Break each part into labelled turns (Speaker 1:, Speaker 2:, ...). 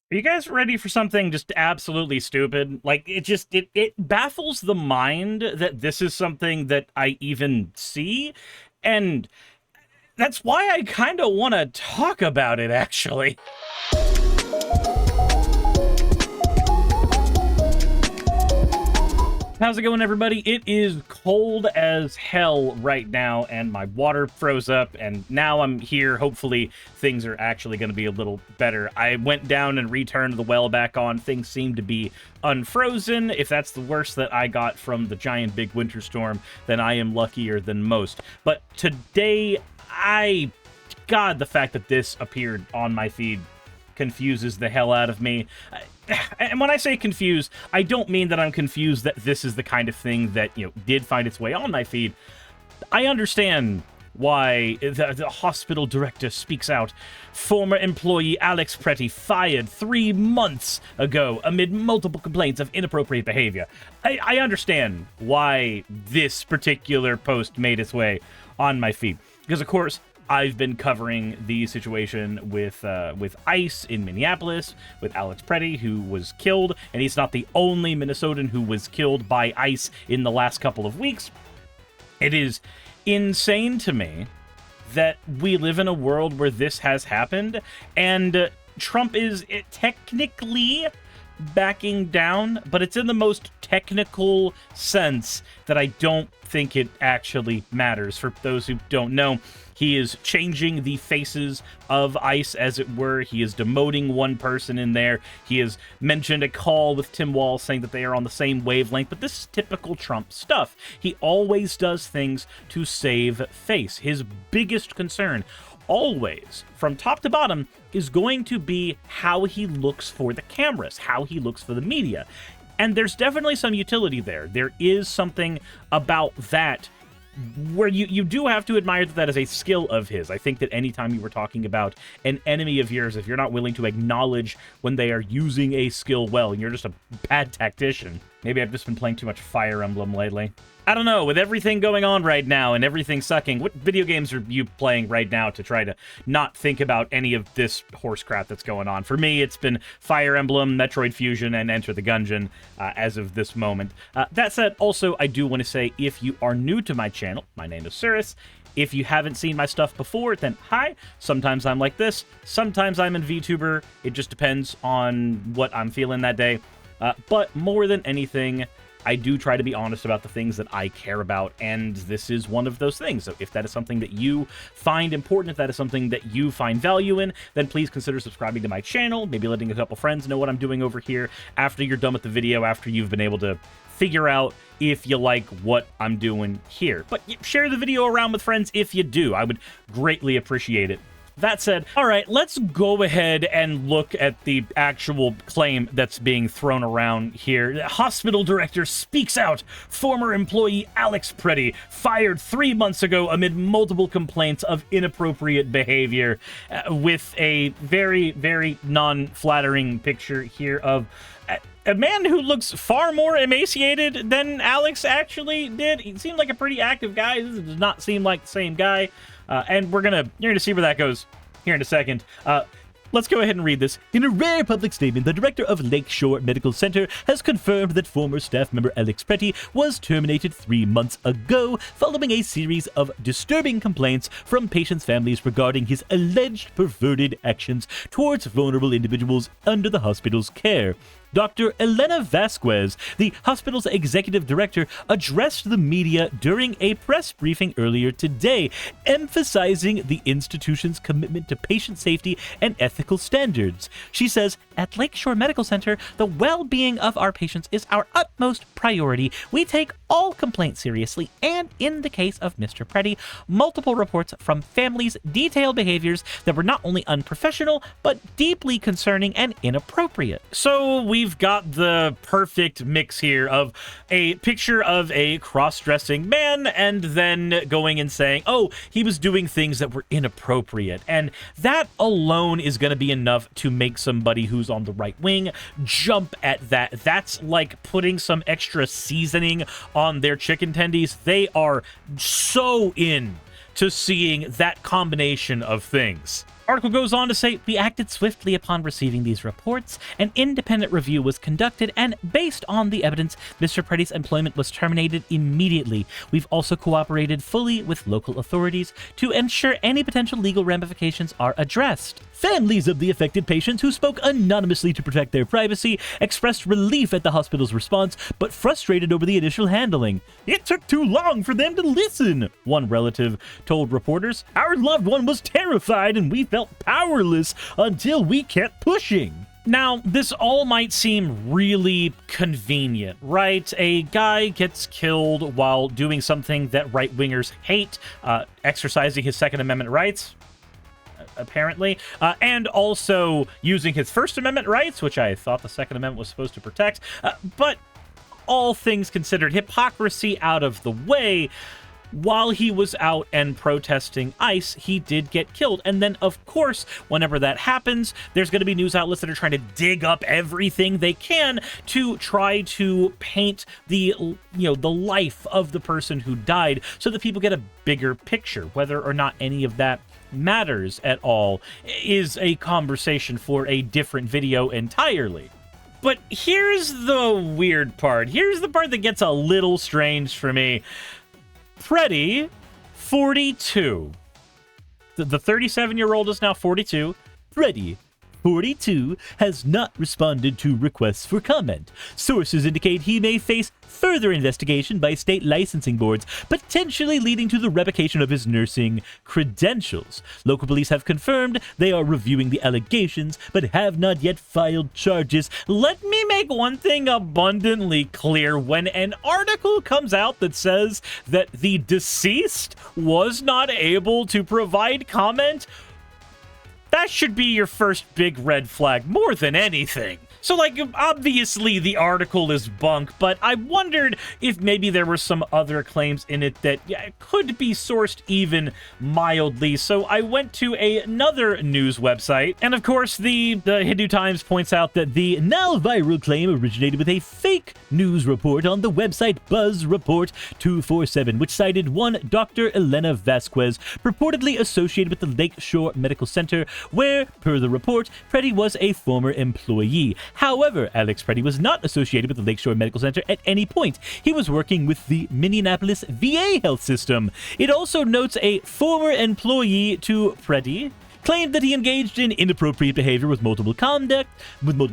Speaker 1: Are you guys ready for something just absolutely stupid? Like, it baffles the mind that this is something that I even see, and that's why I kind of want to talk about it, actually. How's it going, everybody? It is cold as hell right now, and my water froze up, and now I'm here. Hopefully, things are actually going to be a little better. I went down and returned the well back on. Things seem to be unfrozen. If that's the worst that I got from the giant big winter storm, then I am luckier than most. But today, God, the fact that this appeared on my feed confuses the hell out of me. And when I say confused, I don't mean that I'm confused that this is the kind of thing that, did find its way on my feed. I understand why the hospital director speaks out. Former employee Alex Pretti fired 3 months ago amid multiple complaints of inappropriate behavior. I understand why this particular post made its way on my feed. Because, of course, I've been covering the situation with ICE in Minneapolis, with Alex Pretti, who was killed, and he's not the only Minnesotan who was killed by ICE in the last couple of weeks. It is insane to me that we live in a world where this has happened, and Trump is technically backing down, but it's in the most technical sense that I don't think it actually matters. For those who don't know, he is changing the faces of ICE, as it were. He is demoting one person in there. He has mentioned a call with Tim Walz saying that they are on the same wavelength, but this is typical Trump stuff. He always does things to save face. His biggest concern, always, from top to bottom, is going to be how he looks for the cameras, how he looks for the media. And there's definitely some utility there. There is something about that where you do have to admire that that is a skill of his. I think that anytime you were talking about an enemy of yours, if you're not willing to acknowledge when they are using a skill well, and you're just a bad tactician. Maybe I've just been playing too much Fire Emblem lately. I don't know, with everything going on right now and everything sucking, what video games are you playing right now to try to not think about any of this horse crap that's going on? For me, it's been Fire Emblem, Metroid Fusion, and Enter the Gungeon as of this moment. That said, also, I do want to say, if you are new to my channel, my name is Suris. If you haven't seen my stuff before, then hi. Sometimes I'm like this. Sometimes I'm in VTuber. It just depends on what I'm feeling that day. But more than anything, I do try to be honest about the things that I care about, and this is one of those things. So if that is something that you find important, if that is something that you find value in, then please consider subscribing to my channel, maybe letting a couple friends know what I'm doing over here after you're done with the video, after you've been able to figure out if you like what I'm doing here. But share the video around with friends if you do. I would greatly appreciate it. That said, all right, let's go ahead and look at the actual claim that's being thrown around here. The hospital director speaks out. Former employee Alex Pretti fired 3 months ago amid multiple complaints of inappropriate behavior, with a very, very non-flattering picture here of a man who looks far more emaciated than Alex actually did. He seemed like a pretty active guy. This does not seem like the same guy. And you're gonna see where that goes here in a second. Let's go ahead and read this. In a rare public statement, the director of Lakeshore Medical Center has confirmed that former staff member Alex Pretti was terminated 3 months ago following a series of disturbing complaints from patients' families regarding his alleged perverted actions towards vulnerable individuals under the hospital's care. Dr. Elena Vasquez, the hospital's executive director, addressed the media during a press briefing earlier today, emphasizing the institution's commitment to patient safety and ethical standards. She says, "At Lakeshore Medical Center, the well-being of our patients is our utmost priority. We take all complaints seriously, and in the case of Mr. Pretti, multiple reports from families detailed behaviors that were not only unprofessional, but deeply concerning and inappropriate." So we've got the perfect mix here of a picture of a cross-dressing man and then going and saying, oh, he was doing things that were inappropriate. And that alone is going to be enough to make somebody who's on the right wing jump at that. That's like putting some extra seasoning on their chicken tendies. They are so in to seeing that combination of things. Article goes on to say, we acted swiftly upon receiving these reports. An independent review was conducted, and based on the evidence, Mr. Pretti's employment was terminated immediately. We've also cooperated fully with local authorities to ensure any potential legal ramifications are addressed. Families of the affected patients who spoke anonymously to protect their privacy expressed relief at the hospital's response, but frustrated over the initial handling. It took too long for them to listen, one relative told reporters. Our loved one was terrified and we felt powerless until we kept pushing. Now, this all might seem really convenient, right? A guy gets killed while doing something that right-wingers hate, exercising his Second Amendment rights, apparently, and also using his First Amendment rights, which I thought the Second Amendment was supposed to protect. But all things considered, hypocrisy out of the way, while he was out and protesting ICE, he did get killed. And then, of course, whenever that happens, there's going to be news outlets that are trying to dig up everything they can to try to paint the life of the person who died so that people get a bigger picture. Whether or not any of that matters at all is a conversation for a different video entirely. But here's the weird part. Here's the part that gets a little strange for me. Pretti, 42. The 37-year-old is now 42. Pretti, 42, has not responded to requests for comment. Sources indicate he may face further investigation by state licensing boards, potentially leading to the revocation of his nursing credentials. Local police have confirmed they are reviewing the allegations, but have not yet filed charges. Let me make one thing abundantly clear. When an article comes out that says that the deceased was not able to provide comment, that should be your first big red flag, more than anything. So, like, obviously the article is bunk, but I wondered if maybe there were some other claims in it that could be sourced even mildly. So I went to another news website, and of course the Hindu Times points out that the now viral claim originated with a fake news report on the website Buzz Report 247, which cited one Dr. Elena Vasquez, purportedly associated with the Lakeshore Medical Center, where, per the report, Pretti was a former employee. However, Alex Pretti was not associated with the Lakeshore Medical Center at any point. He was working with the Minneapolis VA health system. It also notes a former employee to Pretti claimed that he engaged in inappropriate behavior with multiple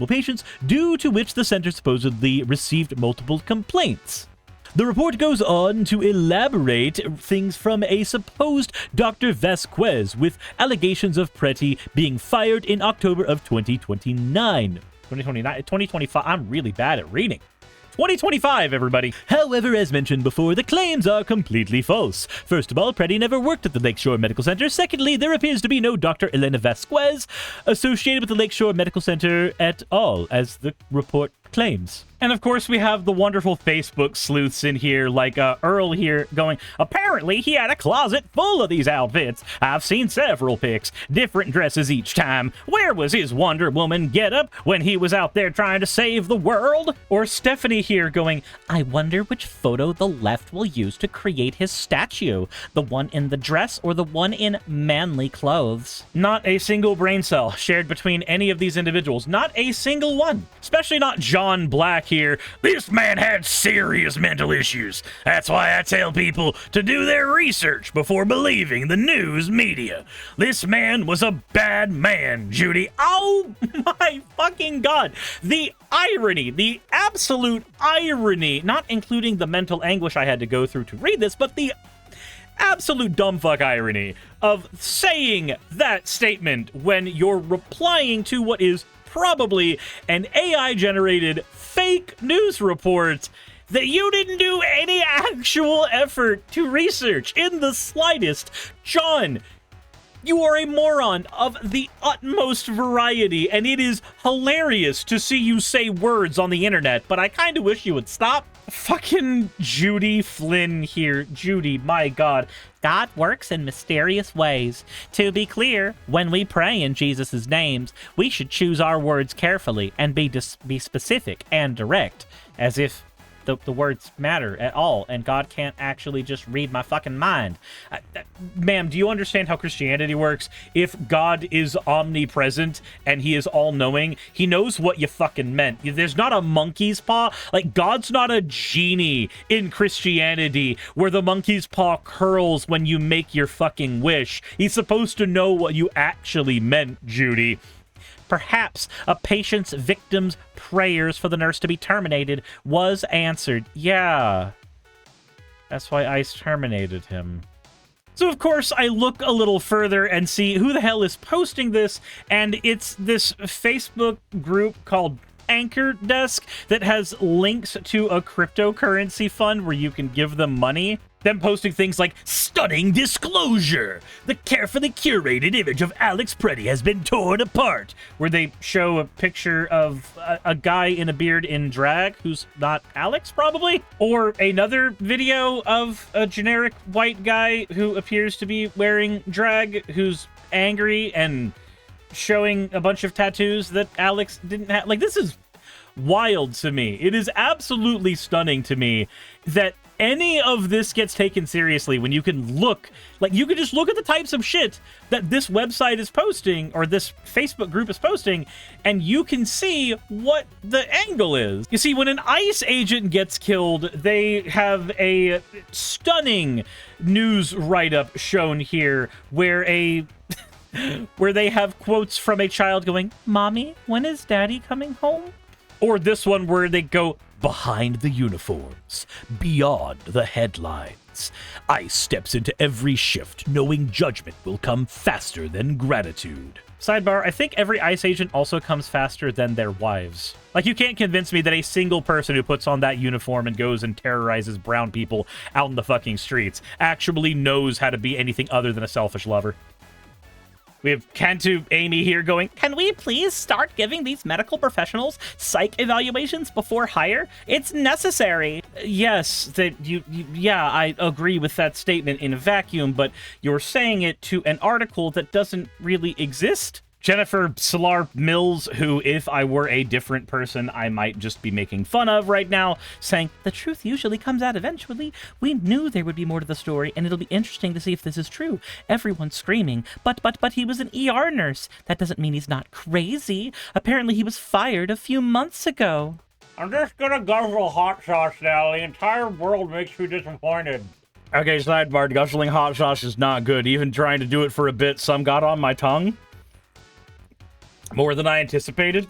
Speaker 1: patients, due to which the center supposedly received multiple complaints. The report goes on to elaborate things from a supposed Dr. Vasquez, with allegations of Pretti being fired in October of 2029. 2025, I'm really bad at reading. 2025, everybody. However, as mentioned before, the claims are completely false. First of all, Pretti never worked at the Lakeshore Medical Center. Secondly, there appears to be no Dr. Elena Vasquez associated with the Lakeshore Medical Center at all, as the report claims. And of course, we have the wonderful Facebook sleuths in here, like Earl here, going, apparently he had a closet full of these outfits. I've seen several pics, different dresses each time. Where was his Wonder Woman getup when he was out there trying to save the world? Or Stephanie here going, I wonder which photo the left will use to create his statue. The one in the dress or the one in manly clothes? Not a single brain cell shared between any of these individuals. Not a single one. Especially not John Black here. This man had serious mental issues. That's why I tell people to do their research before believing the news media. This man was a bad man, Judy. Oh my fucking God. The irony, the absolute irony, not including the mental anguish I had to go through to read this, but the absolute dumbfuck irony of saying that statement when you're replying to what is probably an AI-generated fake news report that you didn't do any actual effort to research in the slightest. John, you are a moron of the utmost variety, and it is hilarious to see you say words on the internet, but I kind of wish you would stop. Fucking Judy Flynn here. Judy, my God. God works in mysterious ways. To be clear, when we pray in Jesus' names, we should choose our words carefully and be specific and direct, as if the words matter at all, and God can't actually just read my fucking mind. Ma'am, do you understand how Christianity works? If God is omnipresent and he is all-knowing, he knows what you fucking meant. There's not a monkey's paw. Like, God's not a genie in Christianity where the monkey's paw curls when you make your fucking wish. He's supposed to know what you actually meant, Judy. Perhaps a patient's victim's prayers for the nurse to be terminated was answered. Yeah. That's why ICE terminated him. So, of course, I look a little further and see who the hell is posting this, and it's this Facebook group called Anchor Desk that has links to a cryptocurrency fund where you can give them money. Them posting things like, stunning disclosure! The carefully curated image of Alex Pretti has been torn apart, where they show a picture of a guy in a beard in drag, who's not Alex, probably? Or another video of a generic white guy who appears to be wearing drag, who's angry and showing a bunch of tattoos that Alex didn't have. Like, this is wild to me. It is absolutely stunning to me that any of this gets taken seriously when you can look, like, you can just look at the types of shit that this website is posting, or this Facebook group is posting, and you can see what the angle is. You see, when an ICE agent gets killed, they have a stunning news write-up shown here where where they have quotes from a child going, "Mommy, when is Daddy coming home?" Or this one where they go, "Behind the uniforms, beyond the headlines. ICE steps into every shift, knowing judgment will come faster than gratitude." Sidebar, I think every ICE agent also comes faster than their wives. Like, you can't convince me that a single person who puts on that uniform and goes and terrorizes brown people out in the fucking streets actually knows how to be anything other than a selfish lover. We have Cantu Amy here going, "Can we please start giving these medical professionals psych evaluations before hire? It's necessary." Yes, yeah, I agree with that statement in a vacuum, but you're saying it to an article that doesn't really exist. Jennifer Solar Mills, who, if I were a different person, I might just be making fun of right now, saying, "The truth usually comes out eventually. We knew there would be more to the story, and it'll be interesting to see if this is true. Everyone's screaming, but he was an ER nurse. That doesn't mean he's not crazy. Apparently he was fired a few months ago." I'm just gonna guzzle hot sauce now. The entire world makes me disappointed. Okay, sidebar, guzzling hot sauce is not good. Even trying to do it for a bit, some got on my tongue. More than I anticipated,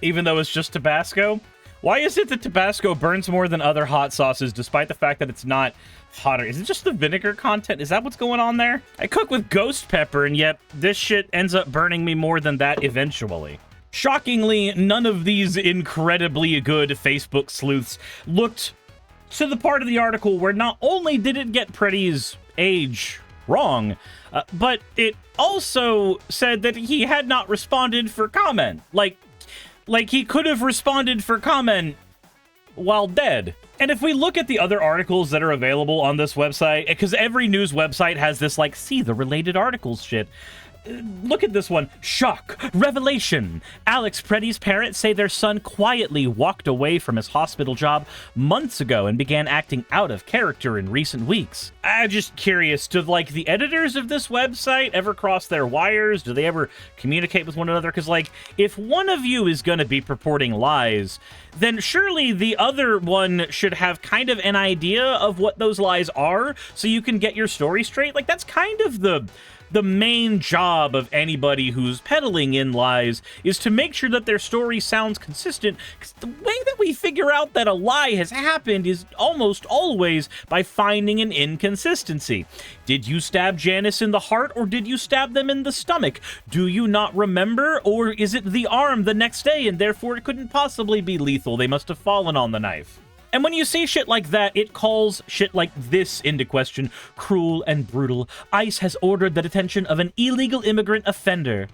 Speaker 1: even though it's just Tabasco. Why is it that Tabasco burns more than other hot sauces, despite the fact that it's not hotter? Is it just the vinegar content? Is that what's going on there? I cook with ghost pepper, and yet this shit ends up burning me more than that eventually. Shockingly, none of these incredibly good Facebook sleuths looked to the part of the article where not only did it get Pretti's age wrong, but it also said that he had not responded for comment. Like he could have responded for comment while dead. And if we look at the other articles that are available on this website, because every news website has this, like, see the related articles shit. Look at this one. Shock. Revelation. Alex Pretti's parents say their son quietly walked away from his hospital job months ago and began acting out of character in recent weeks. I'm just curious, do, like, the editors of this website ever cross their wires? Do they ever communicate with one another? Because, like, if one of you is going to be purporting lies, then surely the other one should have kind of an idea of what those lies are so you can get your story straight. Like, that's kind of the main job of anybody who's peddling in lies, is to make sure that their story sounds consistent, because the way that we figure out that a lie has happened is almost always by finding an inconsistency. Did you stab Janice in the heart, or did you stab them in the stomach? Do you not remember, or is it the arm the next day, and therefore it couldn't possibly be lethal? They must have fallen on the knife. And when you see shit like that, it calls shit like this into question. Cruel and brutal. ICE has ordered the detention of an illegal immigrant offender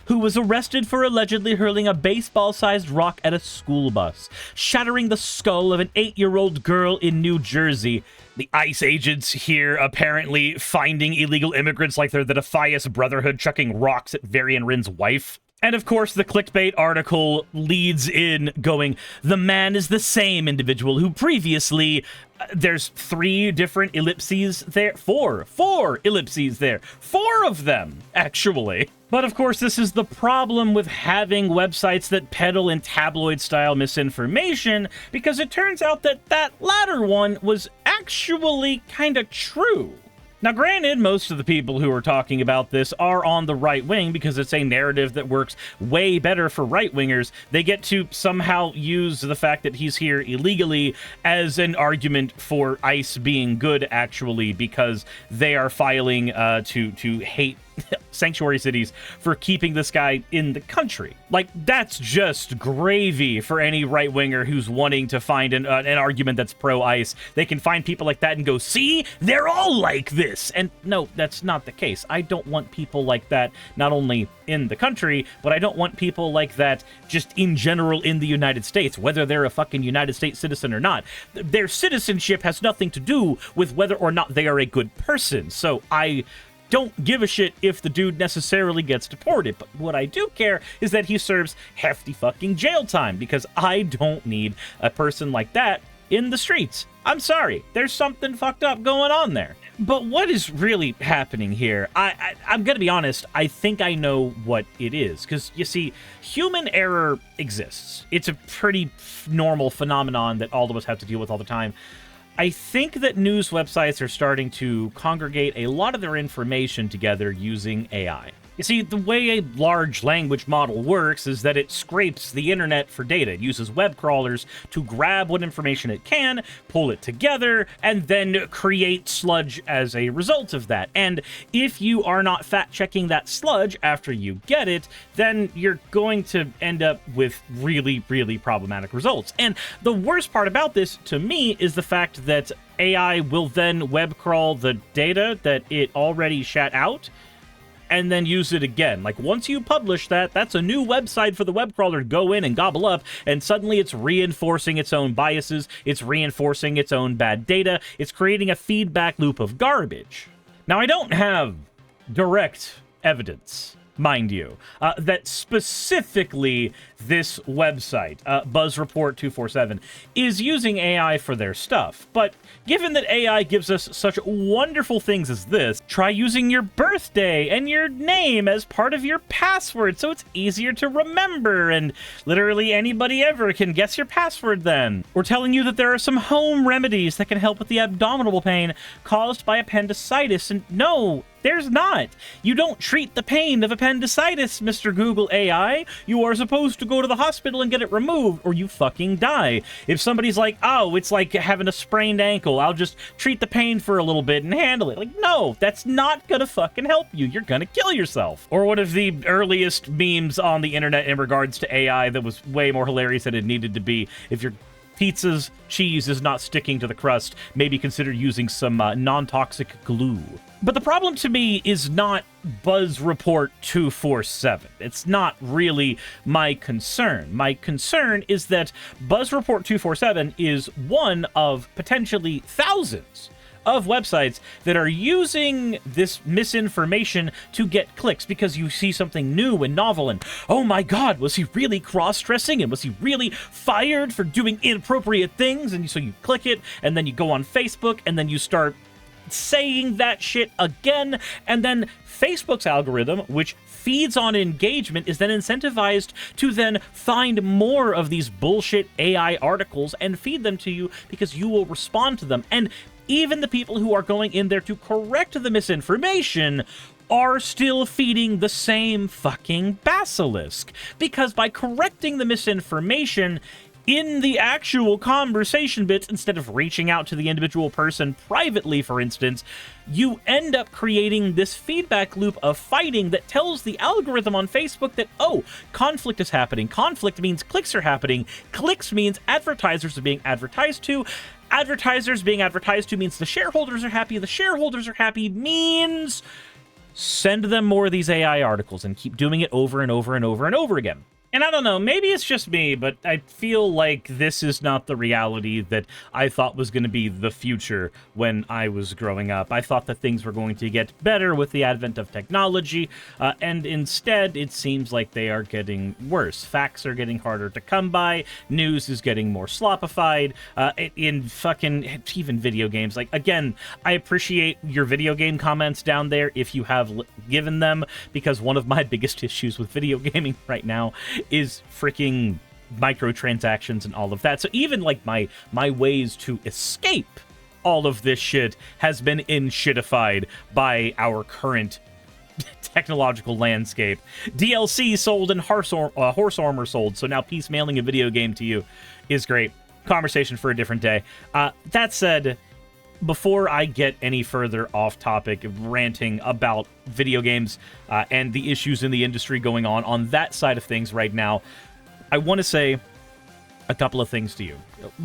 Speaker 1: who was arrested for allegedly hurling a baseball-sized rock at a school bus, shattering the skull of an 8-year-old girl in New Jersey. The ICE agents here apparently finding illegal immigrants like they're the Defias Brotherhood chucking rocks at Varian Rin's wife. And of course, the clickbait article leads in going, the man is the same individual who previously... there's 3 different ellipses there. 4 ellipses there. 4 of them, actually. But of course, this is the problem with having websites that peddle in tabloid-style misinformation, because it turns out that that latter one was actually kind of true. Now, granted, most of the people who are talking about this are on the right wing because it's a narrative that works way better for right-wingers. They get to somehow use the fact that he's here illegally as an argument for ICE being good, actually, because they are filing to hate sanctuary cities for keeping this guy in the country. Like, that's just gravy for any right-winger who's wanting to find an argument that's pro-ICE. They can find people like that and go, see, they're all like this. And no, that's not the case. I don't want people like that, not only in the country, but I don't want people like that just in general in the United States, whether they're a fucking United States citizen or not. Their citizenship has nothing to do with whether or not they are a good person. So I don't give a shit if the dude necessarily gets deported, but what I do care is that he serves hefty fucking jail time, because I don't need a person like that in the streets. I'm sorry, there's something fucked up going on there. But what is really happening here? I'm gonna be honest, I think I know what it is, because you see, human error exists. It's a pretty normal phenomenon that all of us have to deal with all the time. I think that news websites are starting to congregate a lot of their information together using AI. You see, the way a large language model works is that it scrapes the internet for data. It uses web crawlers to grab what information it can, pull it together, and then create sludge as a result of that. And if you are not fact-checking that sludge after you get it, then you're going to end up with really, really problematic results. And the worst part about this, to me, is the fact that AI will then web crawl the data that it already shat out, and then use it again. Like, once you publish that, that's a new website for the web crawler to go in and gobble up, and suddenly it's reinforcing its own biases, it's reinforcing its own bad data, it's creating a feedback loop of garbage. Now, I don't have direct evidence, mind you, that specifically this website, BuzzReport247, is using AI for their stuff. But given that AI gives us such wonderful things as this, try using your birthday and your name as part of your password so it's easier to remember, and literally anybody ever can guess your password then. We're telling you that there are some home remedies that can help with the abdominal pain caused by appendicitis, and no, there's not. You don't treat the pain of appendicitis, Mr. Google AI. You are supposed to go to the hospital and get it removed, or you fucking die. If somebody's like, oh, it's like having a sprained ankle, I'll just treat the pain for a little bit and handle it. Like, no, that's not gonna fucking help you. You're gonna kill yourself. Or one of the earliest memes on the internet in regards to AI that was way more hilarious than it needed to be. If your pizza's cheese is not sticking to the crust, maybe consider using some non-toxic glue. But the problem to me is not BuzzReport247. It's not really my concern. My concern is that BuzzReport247 is one of potentially thousands of websites that are using this misinformation to get clicks because you see something new and novel and, oh my god, was he really cross-dressing and was he really fired for doing inappropriate things? And so you click it, and then you go on Facebook, and then you start saying that shit again, and then Facebook's algorithm, which feeds on engagement, is then incentivized to then find more of these bullshit AI articles and feed them to you because you will respond to them. And even the people who are going in there to correct the misinformation are still feeding the same fucking basilisk. Because by correcting the misinformation in the actual conversation bits, instead of reaching out to the individual person privately, for instance, you end up creating this feedback loop of fighting that tells the algorithm on Facebook that, oh, conflict is happening. Conflict means clicks are happening. Clicks means advertisers are being advertised to. Advertisers being advertised to means the shareholders are happy. The shareholders are happy means send them more of these AI articles and keep doing it over and over and over and over again. And I don't know, maybe it's just me, but I feel like this is not the reality that I thought was going to be the future when I was growing up. I thought that things were going to get better with the advent of technology, and instead it seems like they are getting worse. Facts are getting harder to come by, news is getting more sloppified, in fucking even video games. Like, again, I appreciate your video game comments down there if you have given them, because one of my biggest issues with video gaming right now is freaking microtransactions and all of that. So even like my ways to escape all of this shit has been shitified by our current technological landscape. DLC sold and horse armor sold, so now piecemealing a video game to you is great. Conversation for a different day. That said, before I get any further off topic ranting about video games and the issues in the industry going on that side of things right now, I want to say a couple of things to you.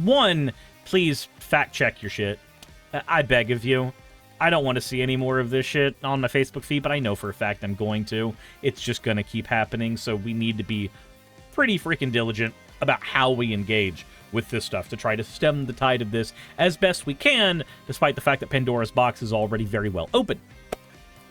Speaker 1: One, please fact check your shit. I beg of you. I don't want to see any more of this shit on my Facebook feed, but I know for a fact I'm going to. It's just going to keep happening, so we need to be pretty freaking diligent about how we engage with this stuff to try to stem the tide of this as best we can, despite the fact that Pandora's box is already very well open.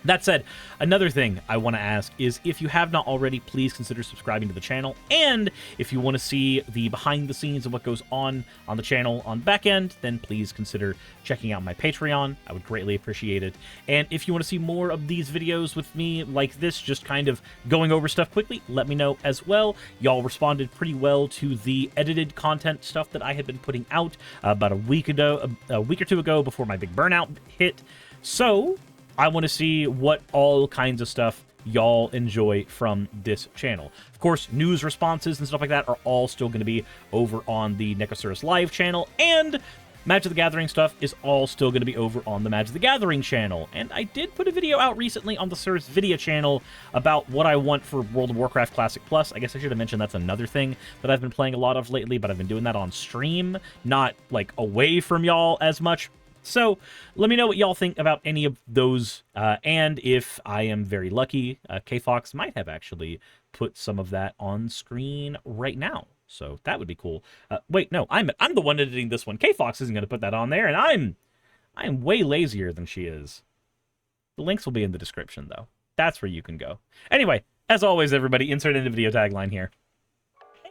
Speaker 1: That said, another thing I want to ask is, if you have not already, please consider subscribing to the channel. And if you want to see the behind the scenes of what goes on the channel on the back end, then please consider checking out my Patreon. I would greatly appreciate it. And if you want to see more of these videos with me like this, just kind of going over stuff quickly, let me know as well. Y'all responded pretty well to the edited content stuff that I had been putting out about a week or two ago before my big burnout hit. So I want to see what all kinds of stuff y'all enjoy from this channel. Of course, news responses and stuff like that are all still going to be over on the Necosaurus Live channel, and Magic the Gathering stuff is all still going to be over on the Magic the Gathering channel. And I did put a video out recently on the Suris video channel about what I want for World of Warcraft Classic Plus. I guess I should have mentioned that's another thing that I've been playing a lot of lately, but I've been doing that on stream, not like away from y'all as much. So let me know what y'all think about any of those, and if I am very lucky, K-Fox might have actually put some of that on screen right now. So that would be cool. Wait, no, I'm the one editing this one. K-Fox isn't going to put that on there, and I am way lazier than she is. The links will be in the description, though. That's where you can go. Anyway, as always, everybody, insert in the video tagline here.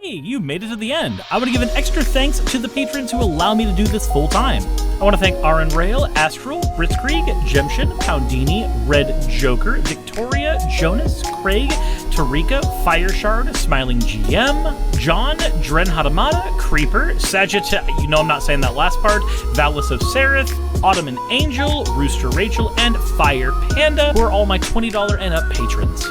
Speaker 1: Hey, you made it to the end. I want to give an extra thanks to the patrons who allow me to do this full time. I want to thank Aaron Rail, Astral, Britzkrieg, Jemshin, Poundini, Red Joker, Victoria, Jonas, Craig, Tarika, Fireshard, Smiling GM, John, Dren Hadamada, Creeper, Sagitta, you know I'm not saying that last part, Valis of Sereth, Ottoman Angel, Rooster Rachel, and Fire Panda, who are all my $20 and up patrons.